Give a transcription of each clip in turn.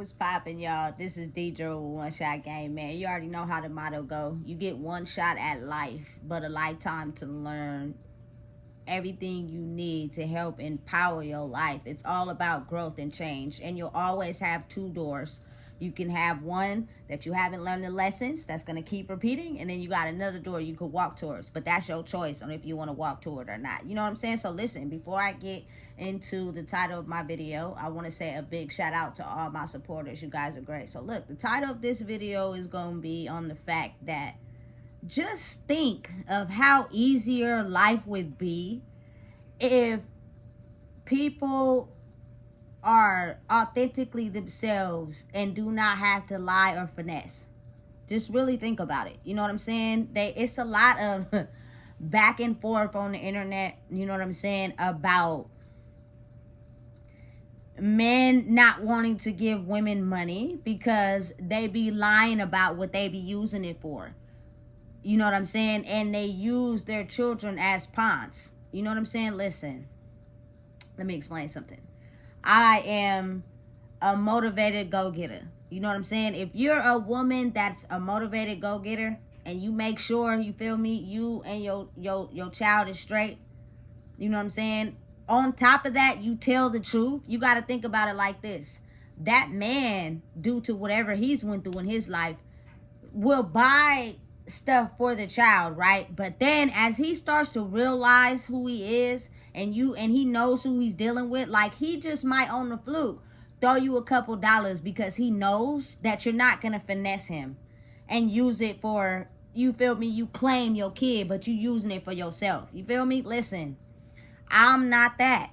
What's poppin', y'all? This is Deidre with One Shot Game, man. You already know how the motto go. You get one shot at life, but a lifetime to learn everything you need to help empower your life. It's all about growth and change, and you'll always have two doors. You can have one that you haven't learned the lessons, that's going to keep repeating, and then you got another door you could walk towards, but that's your choice on if you want to walk toward it or not. You know what I'm saying? So listen, before I get into the title of my video, I want to say a big shout out to all my supporters. You guys are great. So look, the title of this video is going to be on the fact that just think of how easier life would be if people are authentically themselves and do not have to lie or finesse. Just really think about it. You know what I'm saying? It's a lot of back and forth on the internet, you know what I'm saying, about men not wanting to give women money because they be lying about what they be using it for. You know what I'm saying? And they use their children as pawns. You know what I'm saying? Listen, let me explain something. I am a motivated go-getter. You know what I'm saying? If you're a woman that's a motivated go-getter and you make sure, you feel me, you and your child is straight, you know what I'm saying? On top of that, you tell the truth. You got to think about it like this. That man, due to whatever he's went through in his life, will buy stuff for the child, right? But then as he starts to realize who he is and he knows who he's dealing with, like, he just might on the fluke throw you a couple dollars because he knows that you're not gonna finesse him and use it for, you feel me, you claim your kid but you using it for yourself. You feel me? Listen, I'm not that.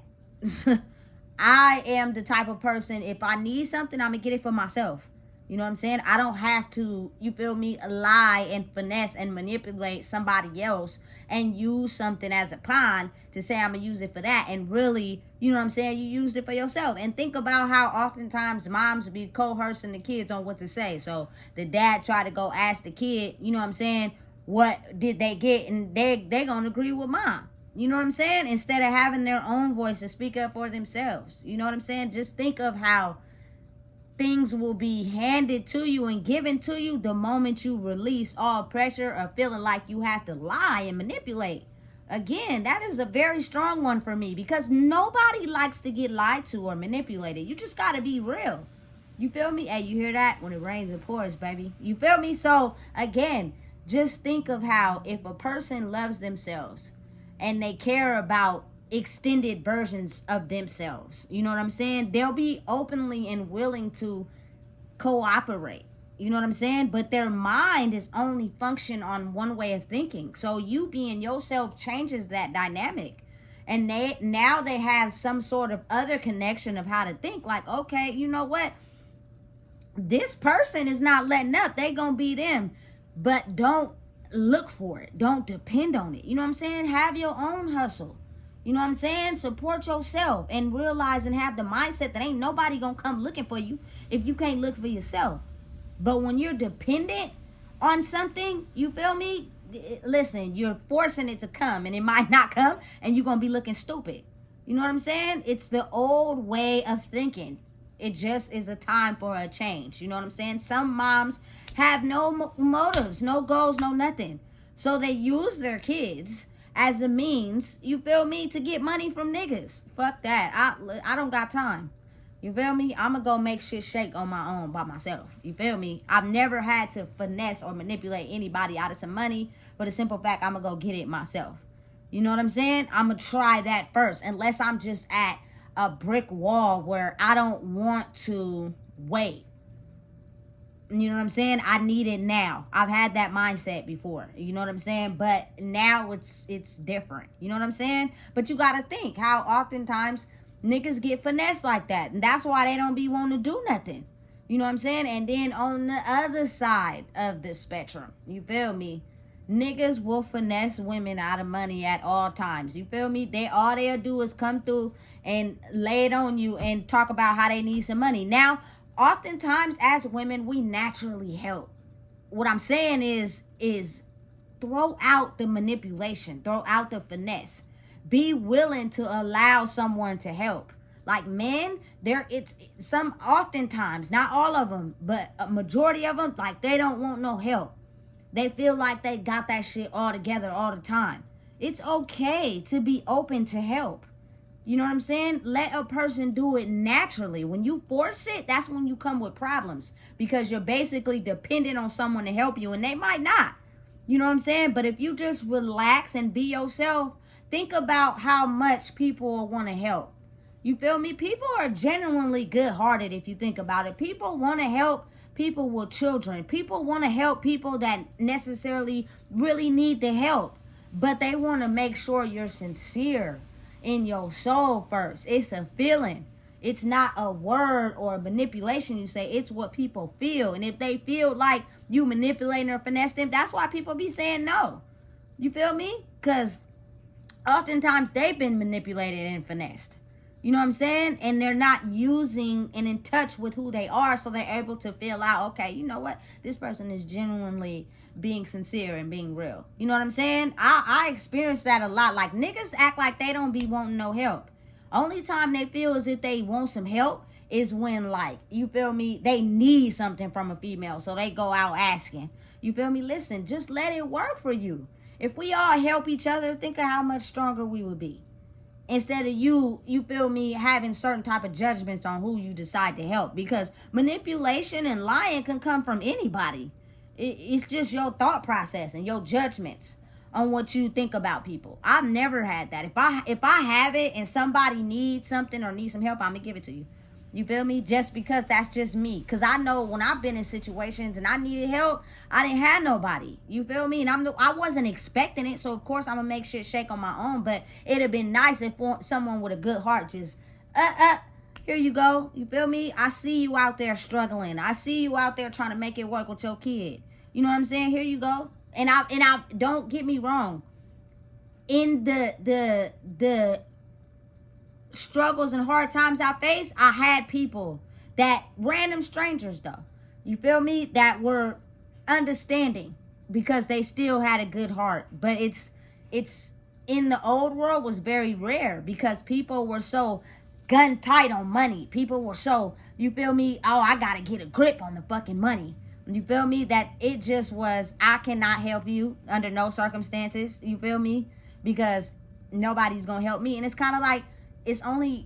I am the type of person, if I need something, I'm gonna get it for myself. You know what I'm saying? I don't have to, you feel me, lie and finesse and manipulate somebody else and use something as a pawn to say I'm going to use it for that. And really, you know what I'm saying, you used it for yourself. And think about how oftentimes moms be coercing the kids on what to say. So the dad try to go ask the kid, you know what I'm saying, what did they get? And they going to agree with mom. You know what I'm saying? Instead of having their own voice to speak up for themselves. You know what I'm saying? Just think of how things will be handed to you and given to you the moment you release all pressure of feeling like you have to lie and manipulate. Again, that is a very strong one for me because nobody likes to get lied to or manipulated. You just got to be real. You feel me? Hey, you hear that? When it rains, it pours, baby. You feel me? So, again, just think of how if a person loves themselves and they care about extended versions of themselves, you know what I'm saying, they'll be openly and willing to cooperate. You know what I'm saying? But their mind is only function on one way of thinking. So you being yourself changes that dynamic. And now they have some sort of other connection of how to think. Like, okay, you know what? This person is not letting up. They gonna be them. But don't look for it. Don't depend on it. You know what I'm saying? Have your own hustle. You know what I'm saying? Support yourself and realize and have the mindset that ain't nobody gonna come looking for you if you can't look for yourself. But when you're dependent on something, you feel me? Listen, you're forcing it to come and it might not come and you're gonna be looking stupid. You know what I'm saying? It's the old way of thinking. It just is a time for a change. You know what I'm saying? Some moms have no motives, no goals, no nothing. So they use their kids as a means, you feel me, to get money from niggas. Fuck that. I don't got time. You feel me? I'm going to go make shit shake on my own by myself. You feel me? I've never had to finesse or manipulate anybody out of some money for the simple fact I'm going to go get it myself. You know what I'm saying? I'm going to try that first, unless I'm just at a brick wall where I don't want to wait. You know what I'm saying? I need it now. I've had that mindset before. You know what I'm saying? But now it's different. You know what I'm saying? But you got to think how oftentimes niggas get finessed like that. And that's why they don't be wanting to do nothing. You know what I'm saying? And then on the other side of the spectrum, you feel me? Niggas will finesse women out of money at all times. You feel me? All they'll do is come through and lay it on you and talk about how they need some money. Now, oftentimes as women, we naturally help. What I'm saying is throw out the manipulation, throw out the finesse. Be willing to allow someone to help. Like men, it's some, oftentimes, not all of them, but a majority of them, like they don't want no help. They feel like they got that shit all together all the time. It's okay to be open to help. You know what I'm saying? Let a person do it naturally. When you force it, that's when you come with problems, because you're basically dependent on someone to help you, and they might not. You know what I'm saying? But if you just relax and be yourself, think about how much people will want to help. You feel me? People are genuinely good-hearted if you think about it. People want to help people with children. People want to help people that necessarily really need the help. But they want to make sure you're sincere in your soul first. It's a feeling. It's not a word or a manipulation you say. It's what people feel. And if they feel like you manipulating or finesse them, that's why people be saying no. You feel me? Because oftentimes they've been manipulated and finessed. You know what I'm saying? And they're not using and in touch with who they are, so they're able to feel out, okay, you know what? This person is genuinely being sincere and being real. You know what I'm saying? I experienced that a lot. Like, niggas act like they don't be wanting no help. Only time they feel as if they want some help is when, like, you feel me, they need something from a female, so they go out asking. You feel me? Listen, just let it work for you. If we all help each other, think of how much stronger we would be. Instead of you feel me, having certain type of judgments on who you decide to help. Because manipulation and lying can come from anybody. It's just your thought process and your judgments on what you think about people. I've never had that. If I have it and somebody needs something or needs some help, I'm going to give it to you. You feel me? Just because that's just me. Because I know when I've been in situations and I needed help, I didn't have nobody. You feel me? And I wasn't expecting it. So, of course, I'm going to make shit shake on my own. But it'd have been nice if someone with a good heart just, here you go. You feel me? I see you out there struggling. I see you out there trying to make it work with your kid. You know what I'm saying? Here you go. And I don't get me wrong. In the struggles and hard times I faced, I had people, that random strangers though, you feel me, that were understanding because they still had a good heart. But it's in the old world was very rare because people were so gun tight on money. People were so, you feel me, oh, I gotta get a grip on the fucking money. You feel me? That it just was, I cannot help you under no circumstances. You feel me? Because nobody's gonna help me. And it's kind of like, it's only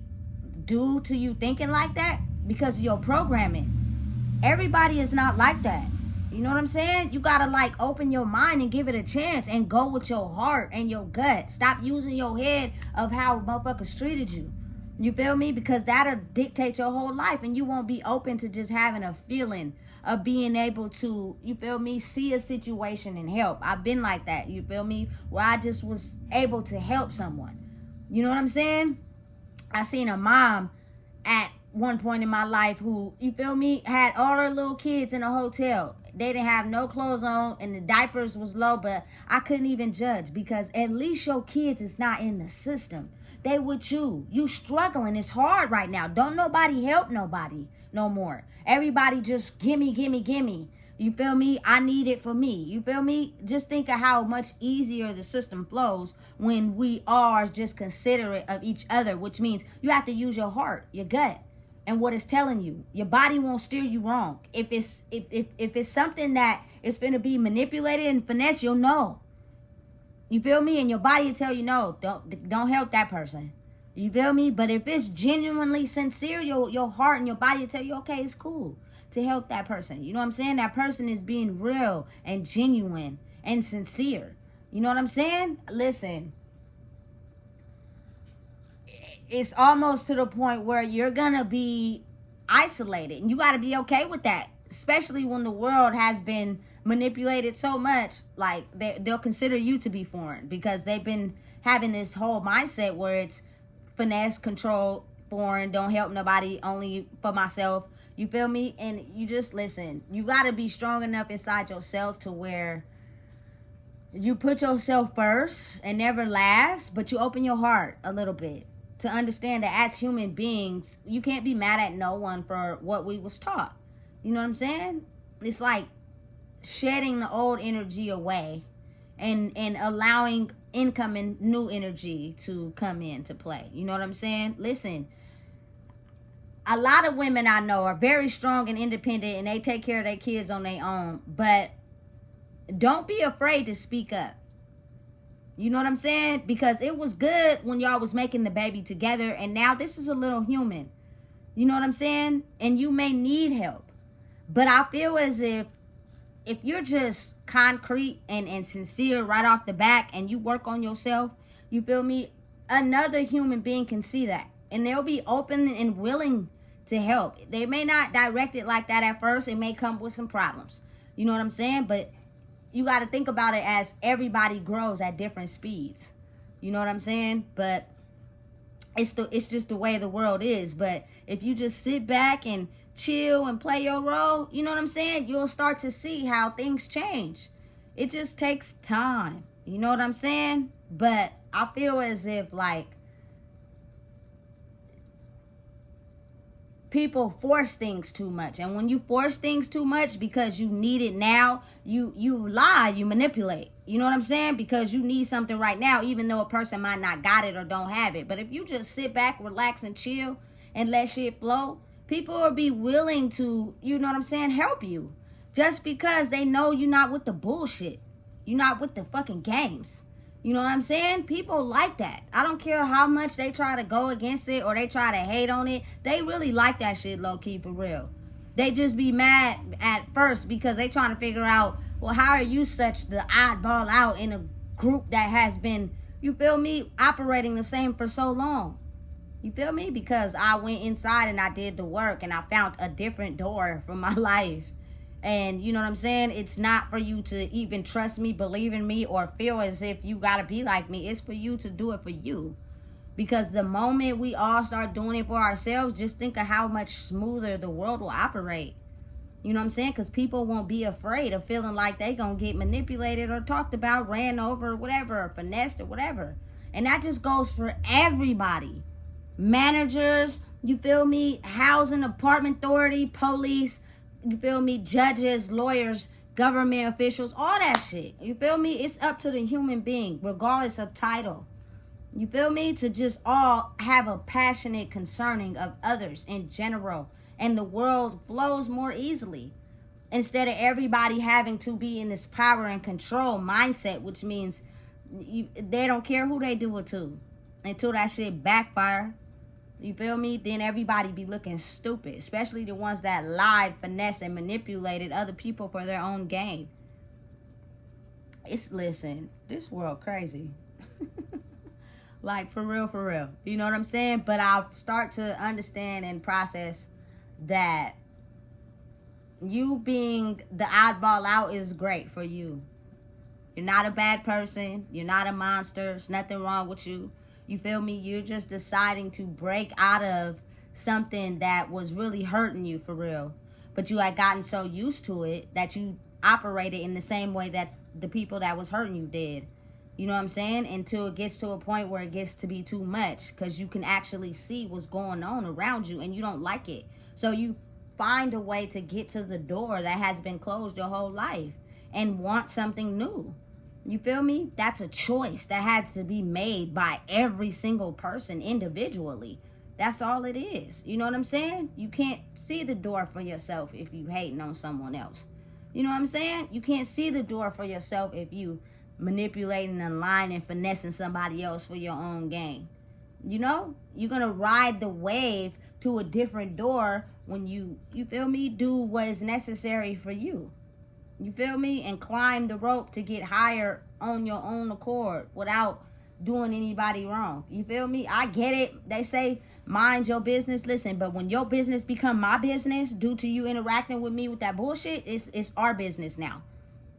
due to you thinking like that because of your programming. Everybody is not like that. You know what I'm saying? You gotta like open your mind and give it a chance and go with your heart and your gut. Stop using your head of how motherfuckers treated you. You feel me? Because that'll dictate your whole life, and you won't be open to just having a feeling of being able to, you feel me, see a situation and help. I've been like that, you feel me, where I just was able to help someone. You know what I'm saying? I seen a mom at one point in my life who, you feel me, had all her little kids in a hotel. They didn't have no clothes on and the diapers was low, but I couldn't even judge because at least your kids is not in the system. They with you. You struggling. It's hard right now. Don't nobody help nobody no more. Everybody just gimme, gimme, gimme. You feel me? I need it for me. You feel me? Just think of how much easier the system flows when we are just considerate of each other, which means you have to use your heart, your gut, and what it's telling you. Your body won't steer you wrong. If it's something that is going to be manipulated and finesse, you'll know. You feel me? And your body will tell you, no, don't help that person. You feel me? But if it's genuinely sincere, your heart and your body will tell you, okay, it's cool to help that person. You know what I'm saying? That person is being real and genuine and sincere. You know what I'm saying? Listen, it's almost to the point where you're gonna be isolated, and you got to be okay with that, especially when the world has been manipulated so much. Like they'll consider you to be foreign because they've been having this whole mindset where it's finesse, control, foreign, don't help nobody, only for myself. You feel me? And you just listen. You got to be strong enough inside yourself to where you put yourself first and never last, but you open your heart a little bit to understand that as human beings, you can't be mad at no one for what we was taught. You know what I'm saying? It's like shedding the old energy away and allowing incoming new energy to come into play. You know what I'm saying? Listen, A lot of women I know are very strong and independent, and they take care of their kids on their own. But don't be afraid to speak up. You know what I'm saying? Because it was good when y'all was making the baby together, and now this is a little human. You know what I'm saying? And you may need help. But I feel as if you're just concrete and sincere right off the back, and you work on yourself, you feel me? Another human being can see that, and they'll be open and willing to help. They may not direct it like that at first. It may come with some problems. You know what I'm saying? But you got to think about it as everybody grows at different speeds. You know what I'm saying? But it's just the way the world is. But if you just sit back and chill and play your role, you know what I'm saying, you'll start to see how things change. It just takes time. You know what I'm saying? But I feel as if, like, people force things too much, and when you force things too much because you need it now, you lie, you manipulate. You know what I'm saying? Because you need something right now, even though a person might not got it or don't have it. But if you just sit back, relax, and chill and let shit flow, people will be willing to, you know what I'm saying, help you, just because they know you're not with the bullshit. You're not with the fucking games. You know what I'm saying? People like that. I don't care how much they try to go against it or they try to hate on it. They really like that shit, low-key, for real. They just be mad at first because they trying to figure out, well, how are you such the oddball out in a group that has been, you feel me, operating the same for so long? You feel me? Because I went inside and I did the work and I found a different door for my life. And you know what I'm saying? It's not for you to even trust me, believe in me, or feel as if you got to be like me. It's for you to do it for you. Because the moment we all start doing it for ourselves, just think of how much smoother the world will operate. You know what I'm saying? Because people won't be afraid of feeling like they going to get manipulated or talked about, ran over, or whatever, or finessed or whatever. And that just goes for everybody. Managers, you feel me? Housing, apartment authority, police, you feel me, judges, lawyers, government officials, all that shit. You feel me? It's up to the human being, regardless of title. You feel me? To just all have a passionate concerning of others in general. And the world flows more easily. Instead of everybody having to be in this power and control mindset, which means they don't care who they do it to. Until that shit backfire. You feel me? Then everybody be looking stupid. Especially the ones that lied, finessed, and manipulated other people for their own gain. Listen, this world crazy. Like, for real, for real. You know what I'm saying? But I'll start to understand and process that you being the oddball out is great for you. You're not a bad person. You're not a monster. There's nothing wrong with you. You feel me? You're just deciding to break out of something that was really hurting you, for real. But you had gotten so used to it that you operated in the same way that the people that was hurting you did. You know what I'm saying? Until it gets to a point where it gets to be too much, because you can actually see what's going on around you and you don't like it. So you find a way to get to the door that has been closed your whole life and want something new. You feel me? That's a choice that has to be made by every single person individually. That's all it is. You know what I'm saying? You can't see the door for yourself if you hating on someone else. You know what I'm saying? You can't see the door for yourself if you manipulating and lying and finessing somebody else for your own gain. You know? You're going to ride the wave to a different door when you feel me, do what is necessary for you. You feel me? And climb the rope to get higher on your own accord without doing anybody wrong. You feel me? I get it. They say mind your business. Listen, but when your business become my business due to you interacting with me with that bullshit, it's our business now.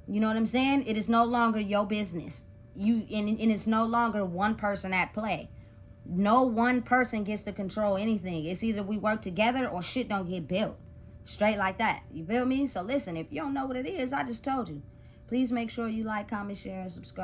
You know what I'm saying? It is no longer your business. And it's no longer one person at play. No one person gets to control anything. It's either we work together or shit don't get built. Straight like that. You feel me? So listen, if you don't know what it is, I just told you. Please make sure you like, comment, share, and subscribe.